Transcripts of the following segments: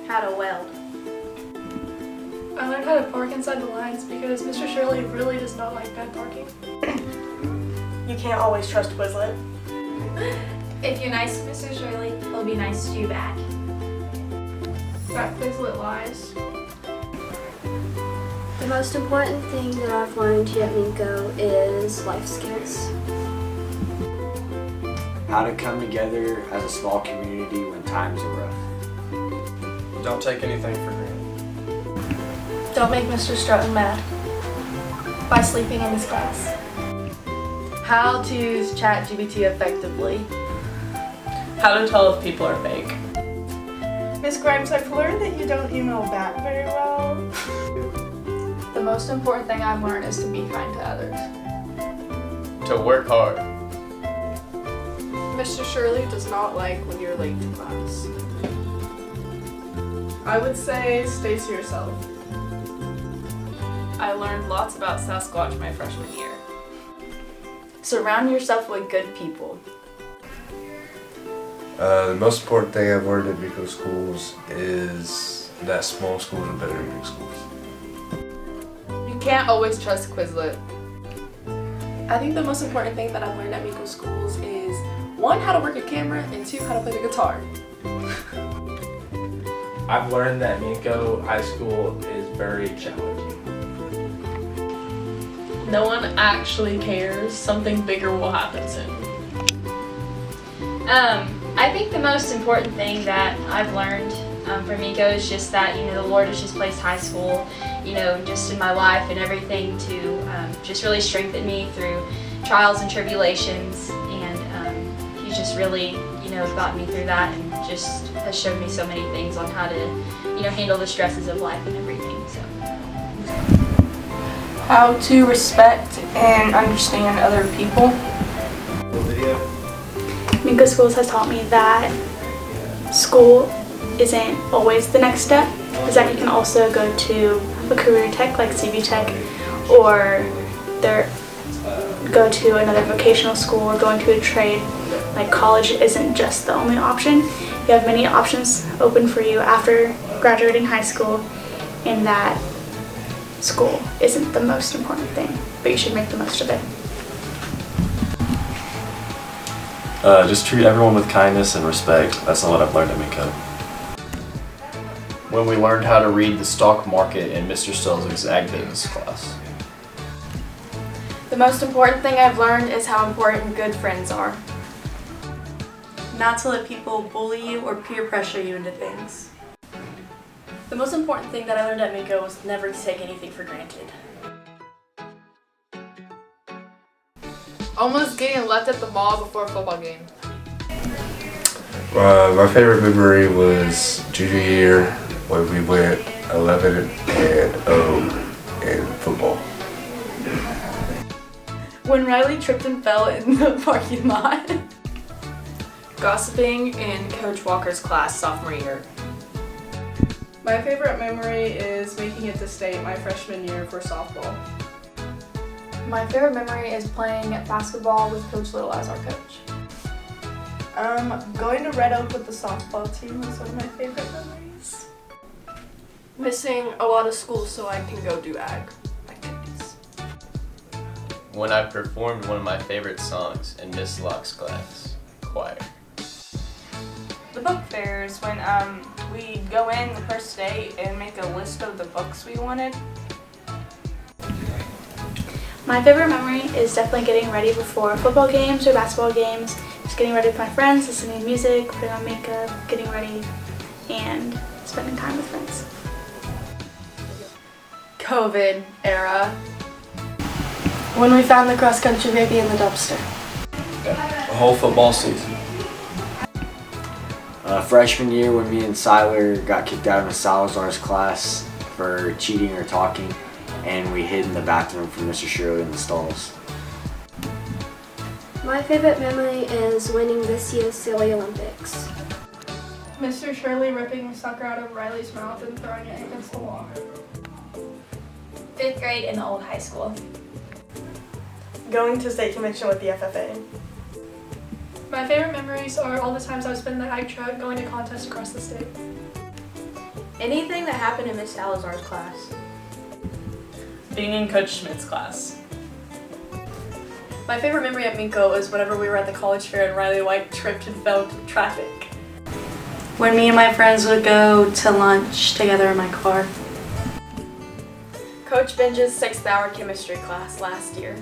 how to weld. I learned how to park inside the lines because Mr. Shirley really does not like bad parking. You can't always trust Quizlet. If you're nice to Mr. Shirley, he'll be nice to you back. That Quizlet lies. The most important thing that I've learned here at Minko is life skills. How to come together as a small community when times are rough. Don't take anything for granted. Don't make Mr. Stratton mad by sleeping in his class. How to use ChatGPT effectively. How to tell if people are fake. Miss Grimes, I've learned that you don't email back very well. The most important thing I've learned is to be kind to others. To work hard. Mr. Shirley does not like when you're late to class. I would say stay to yourself. I learned lots about Sasquatch my freshman year. Surround yourself with good people. The most important thing I've learned at Minko schools is that small schools are better than big schools. You can't always trust Quizlet. I think the most important thing that I've learned at Minko schools is 1, how to work a camera, and 2, how to play the guitar. I've learned that Minko High School is very challenging. No one actually cares. Something bigger will happen soon. I think the most important thing that I've learned from Minko is just that, the Lord has just placed high school, just in my life and everything to just really strengthen me through trials and tribulations. And He's just really, gotten me through that and just has shown me so many things on how to, handle the stresses of life and everything. So. How to respect and understand other people. Minko Schools has taught me that school isn't always the next step, is that you can also go to a career tech like CV Tech, or go to another vocational school, or going to a trade. Like, college isn't just the only option. You have many options open for you after graduating high school, and that school isn't the most important thing, but you should make the most of it. Just treat everyone with kindness and respect. That's all that I've learned at Minko. When we learned how to read the stock market in Mr. Stelzig's ag business class. The most important thing I've learned is how important good friends are. Not to let people bully you or peer pressure you into things. The most important thing that I learned at Minko was never to take anything for granted. Almost getting left at the mall before a football game. My favorite memory was junior year when we went 11-0 in football. When Riley tripped and fell in the parking lot. Gossiping in Coach Walker's class sophomore year. My favorite memory is making it to state my freshman year for softball. My favorite memory is playing basketball with Coach Little as our coach. Going to Red Oak with the softball team was one of my favorite memories. Missing a lot of school so I can go do ag activities. When I performed one of my favorite songs in Miss Locke's class, choir. The book fairs, when we'd go in the first day and make a list of the books we wanted. My favorite memory is definitely getting ready before football games or basketball games. Just getting ready with my friends, listening to music, putting on makeup, getting ready, and spending time with friends. COVID era. When we found the cross-country baby in the dumpster. A whole football season. Freshman year when me and Siler got kicked out of Miss Salazar's class for cheating or talking, and we hid in the bathroom from Mr. Shirley in the stalls. My favorite memory is winning this year's Silly Olympics. Mr. Shirley ripping sucker out of Riley's mouth and throwing it against the wall. 5th grade in the old high school. Going to state convention with the FFA. My favorite memories are all the times I was in the ag truck going to contests across the state. Anything that happened in Miss Salazar's class. Being in Coach Schmidt's class. My favorite memory at Minko is whenever we were at the college fair and Riley White tripped and fell into traffic. When me and my friends would go to lunch together in my car. Coach Benja's 6th hour chemistry class last year.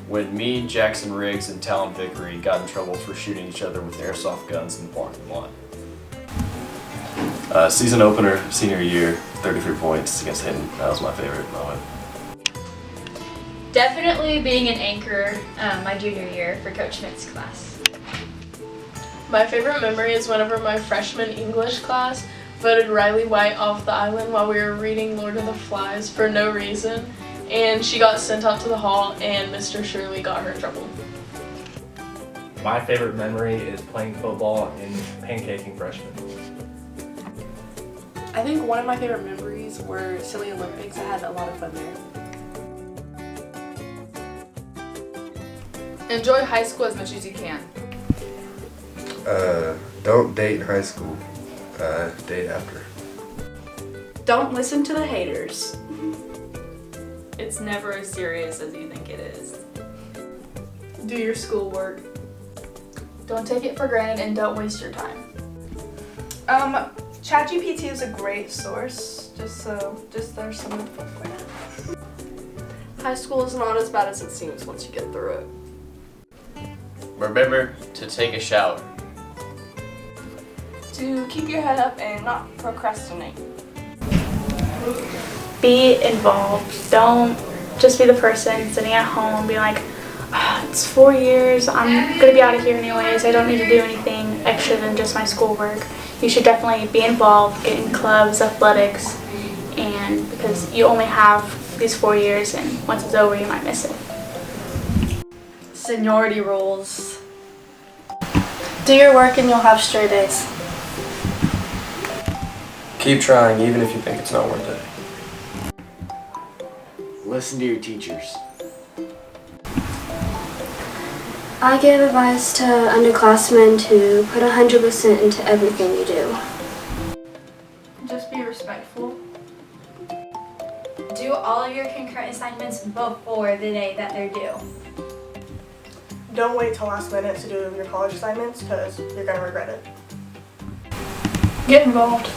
When me, Jackson Riggs, and Talon Vickery got in trouble for shooting each other with airsoft guns in the parking lot. Season opener, senior year, 33 points against Hayden. That was my favorite moment. Definitely being an anchor my junior year for Coach Schmidt's class. My favorite memory is whenever my freshman English class voted Riley White off the island while we were reading Lord of the Flies for no reason, and she got sent out to the hall and Mr. Shirley got her in trouble. My favorite memory is playing football and pancaking freshmen. I think one of my favorite memories were Silly Olympics. I had a lot of fun there. Enjoy high school as much as you can. Don't date in high school. Date after. Don't listen to the haters. It's never as serious as you think it is. Do your schoolwork. Don't take it for granted and don't waste your time. ChatGPT is a great source, just there's some info for you. High school is not as bad as it seems once you get through it. Remember to take a shower. To keep your head up and not procrastinate. Be involved. Don't just be the person sitting at home being like, it's 4 years, I'm going to be out of here anyways, I don't need to do anything extra than just my schoolwork. You should definitely be involved, get in clubs, athletics, and because you only have these 4 years and once it's over you might miss it. Seniority rules. Do your work and you'll have straight A's. Keep trying even if you think it's not worth it. Listen to your teachers. I give advice to underclassmen to put 100% into everything you do. Just be respectful. Do all of your concurrent assignments before the day that they're due. Don't wait till last minute to do your college assignments because you're going to regret it. Get involved.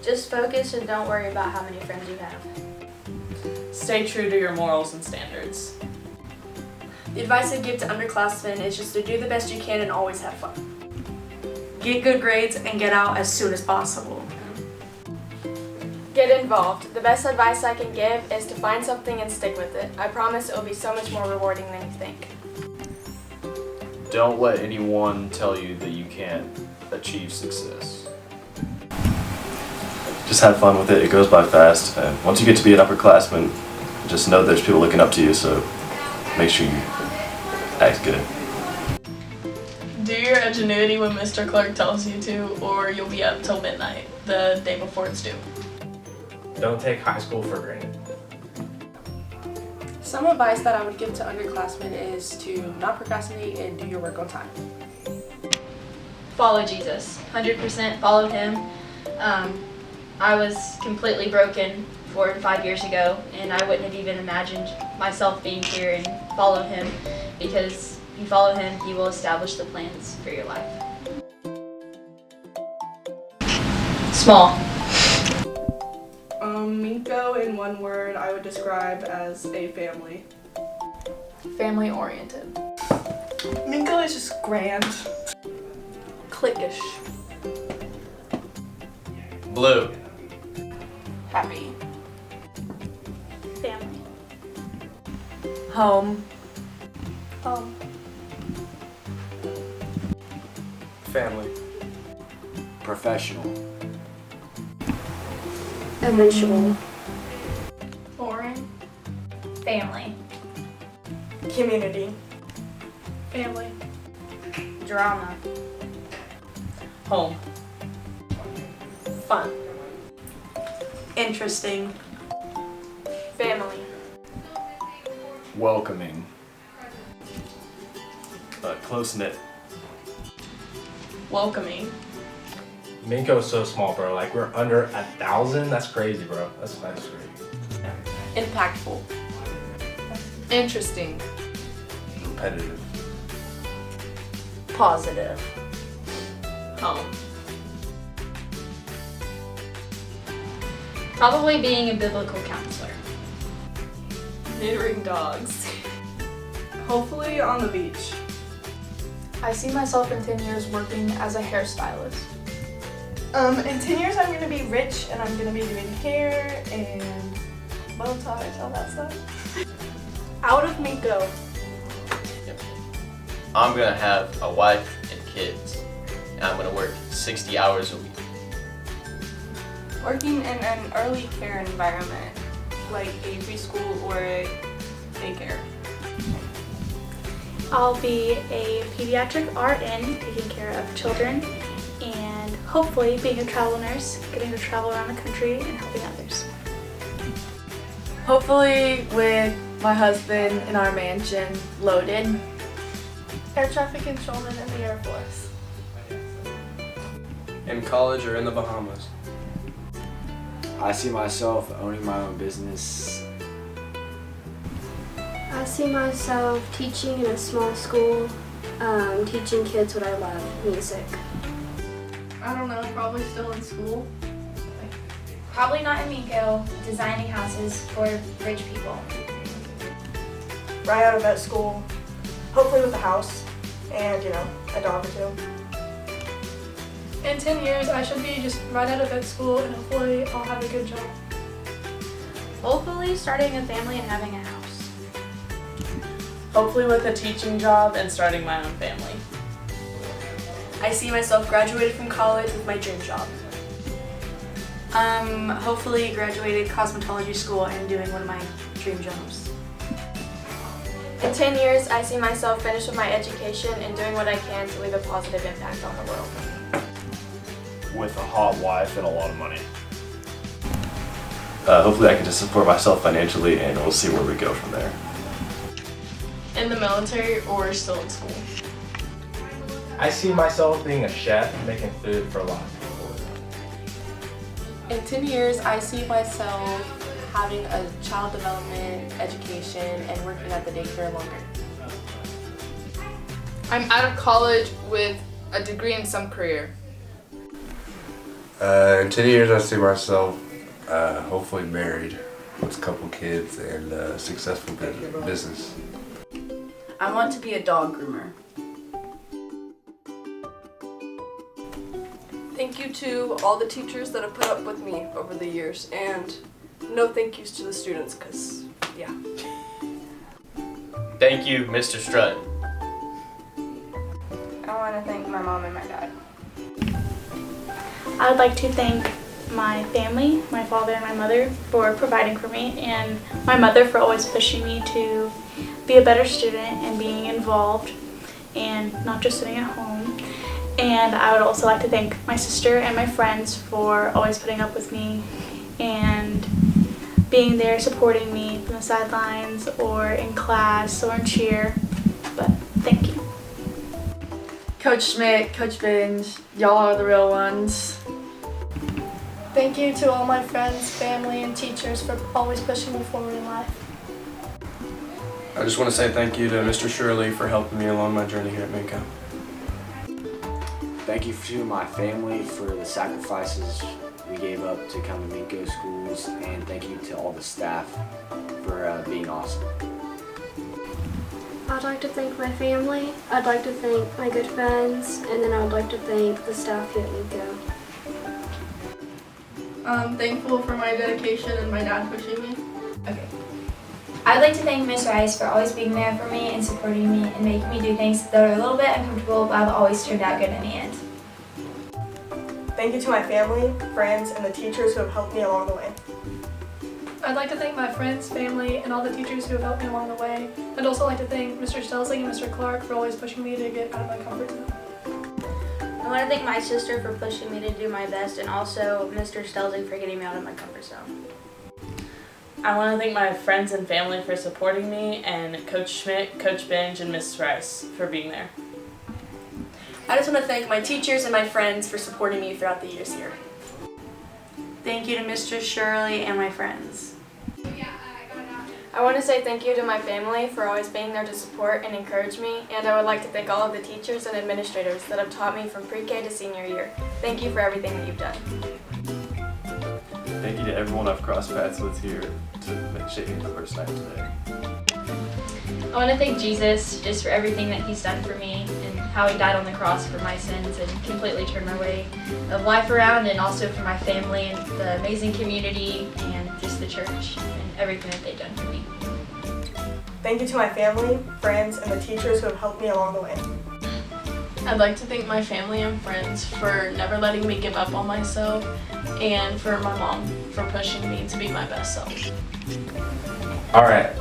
Just focus and don't worry about how many friends you have. Stay true to your morals and standards. The advice I give to underclassmen is just to do the best you can and always have fun. Get good grades and get out as soon as possible. Get involved. The best advice I can give is to find something and stick with it. I promise it will be so much more rewarding than you think. Don't let anyone tell you that you can't achieve success. Just have fun with it. It goes by fast. And once you get to be an upperclassman, just know there's people looking up to you, so make sure you act good. Do your ingenuity when Mr. Clark tells you to, or you'll be up till midnight the day before it's due. Don't take high school for granted. Some advice that I would give to underclassmen is to not procrastinate and do your work on time. Follow Jesus. 100% follow him. I was completely broken 4 and 5 years ago, and I wouldn't have even imagined myself being here and follow him, because if you follow him, he will establish the plans for your life. Small. Minko, in one word, I would describe as a family. Family oriented. Minko is just grand. Cliquish. Blue. Happy. Family. Home. Family. Professional. Eventual. Boring. Family. Community. Family. Drama. Home. Fun. Interesting. Family. Welcoming. Close-knit. Welcoming. Minko is so small, bro. Like, we're under 1,000. That's crazy, bro. That's crazy. Impactful. Interesting. Competitive. Positive. Home. Probably being a biblical counselor. Neutering dogs. Hopefully on the beach. I see myself in 10 years working as a hairstylist. In 10 years I'm gonna be rich and I'm gonna be doing hair and Botox, all that stuff. Out of Minko. I'm gonna have a wife and kids, and I'm gonna work 60 hours a week. Working in an early care environment, like a preschool or a daycare. I'll be a pediatric RN taking care of children and hopefully being a travel nurse, getting to travel around the country and helping others. Hopefully with my husband in our mansion loaded. Air traffic controlman in the Air Force. In college or in the Bahamas. I see myself owning my own business. I see myself teaching in a small school, teaching kids what I love, music. I don't know, probably still in school. Probably not in Minko, designing houses for rich people. Right out of vet school, hopefully with a house and, a dog or two. In 10 years, I should be just right out of vet school and hopefully I'll have a good job. Hopefully starting a family and having a house. Hopefully with a teaching job and starting my own family. I see myself graduated from college with my dream job. Hopefully graduated cosmetology school and doing one of my dream jobs. In 10 years, I see myself finished with my education and doing what I can to leave a positive impact on the world. With a hot wife and a lot of money. Hopefully I can just support myself financially, and we'll see where we go from there. In the military or still in school. I see myself being a chef, making food for a lot of people. In 10 years, I see myself having a child development education and working at the daycare longer. I'm out of college with a degree in some career. In 10 years, I see myself hopefully married with a couple kids and a successful business. I want to be a dog groomer. Thank you to all the teachers that have put up with me over the years, and no thank yous to the students, because, yeah. Thank you, Mr. Strutton. I want to thank my mom and my dad. I would like to thank my family, my father and my mother, for providing for me, and my mother for always pushing me to be a better student and being involved and not just sitting at home. And I would also like to thank my sister and my friends for always putting up with me and being there supporting me from the sidelines or in class or in cheer. But thank you. Coach Schmidt, Coach Binge, y'all are the real ones. Thank you to all my friends, family, and teachers for always pushing me forward in life. I just want to say thank you to Mr. Shirley for helping me along my journey here at Minko. Thank you to my family for the sacrifices we gave up to come to Minko schools, and thank you to all the staff for being awesome. I'd like to thank my family, I'd like to thank my good friends, and then I'd like to thank the staff here at Minko. I'm thankful for my dedication and my dad pushing me. Okay. I'd like to thank Miss Rice for always being there for me and supporting me and making me do things that are a little bit uncomfortable, but have always turned out good in the end. Thank you to my family, friends, and the teachers who have helped me along the way. I'd like to thank my friends, family, and all the teachers who have helped me along the way. I'd also like to thank Mr. Stelsing and Mr. Clark for always pushing me to get out of my comfort zone. I want to thank my sister for pushing me to do my best, and also Mr. Stelsing for getting me out of my comfort zone. I want to thank my friends and family for supporting me, and Coach Schmidt, Coach Binge, and Miss Rice for being there. I just want to thank my teachers and my friends for supporting me throughout the years here. Thank you to Mr. Shirley and my friends. I want to say thank you to my family for always being there to support and encourage me, and I would like to thank all of the teachers and administrators that have taught me from pre-K to senior year. Thank you for everything that you've done. Thank you to everyone I've crossed paths with here to shape me the person I am today. I want to thank Jesus just for everything that he's done for me and how he died on the cross for my sins and completely turned my way of life around, and also for my family and the amazing community and just the church and everything that they've done for me. Thank you to my family, friends, and the teachers who have helped me along the way. I'd like to thank my family and friends for never letting me give up on myself, and for my mom for pushing me to be my best self. Alright,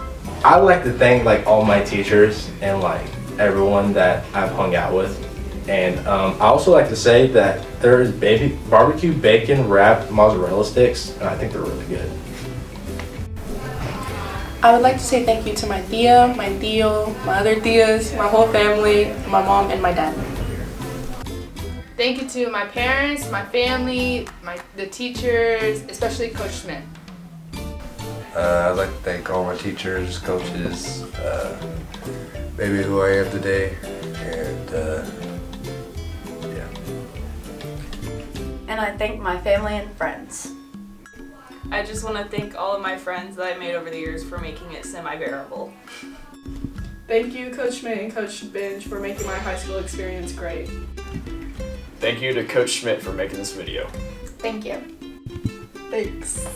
I'd like to thank all my teachers and everyone that I've hung out with. And I also like to say that there is barbecue bacon wrapped mozzarella sticks, and I think they're really good. I would like to say thank you to my tia, my tío, my other tias, my whole family, my mom, and my dad. Thank you to my parents, my family, the teachers, especially Coach Schmidt. I'd like to thank all my teachers, coaches, maybe who I am today, and yeah. And I thank my family and friends. I just want to thank all of my friends that I made over the years for making it semi-bearable. Thank you, Coach Schmidt and Coach Binge, for making my high school experience great. Thank you to Coach Schmidt for making this video. Thank you. Thanks.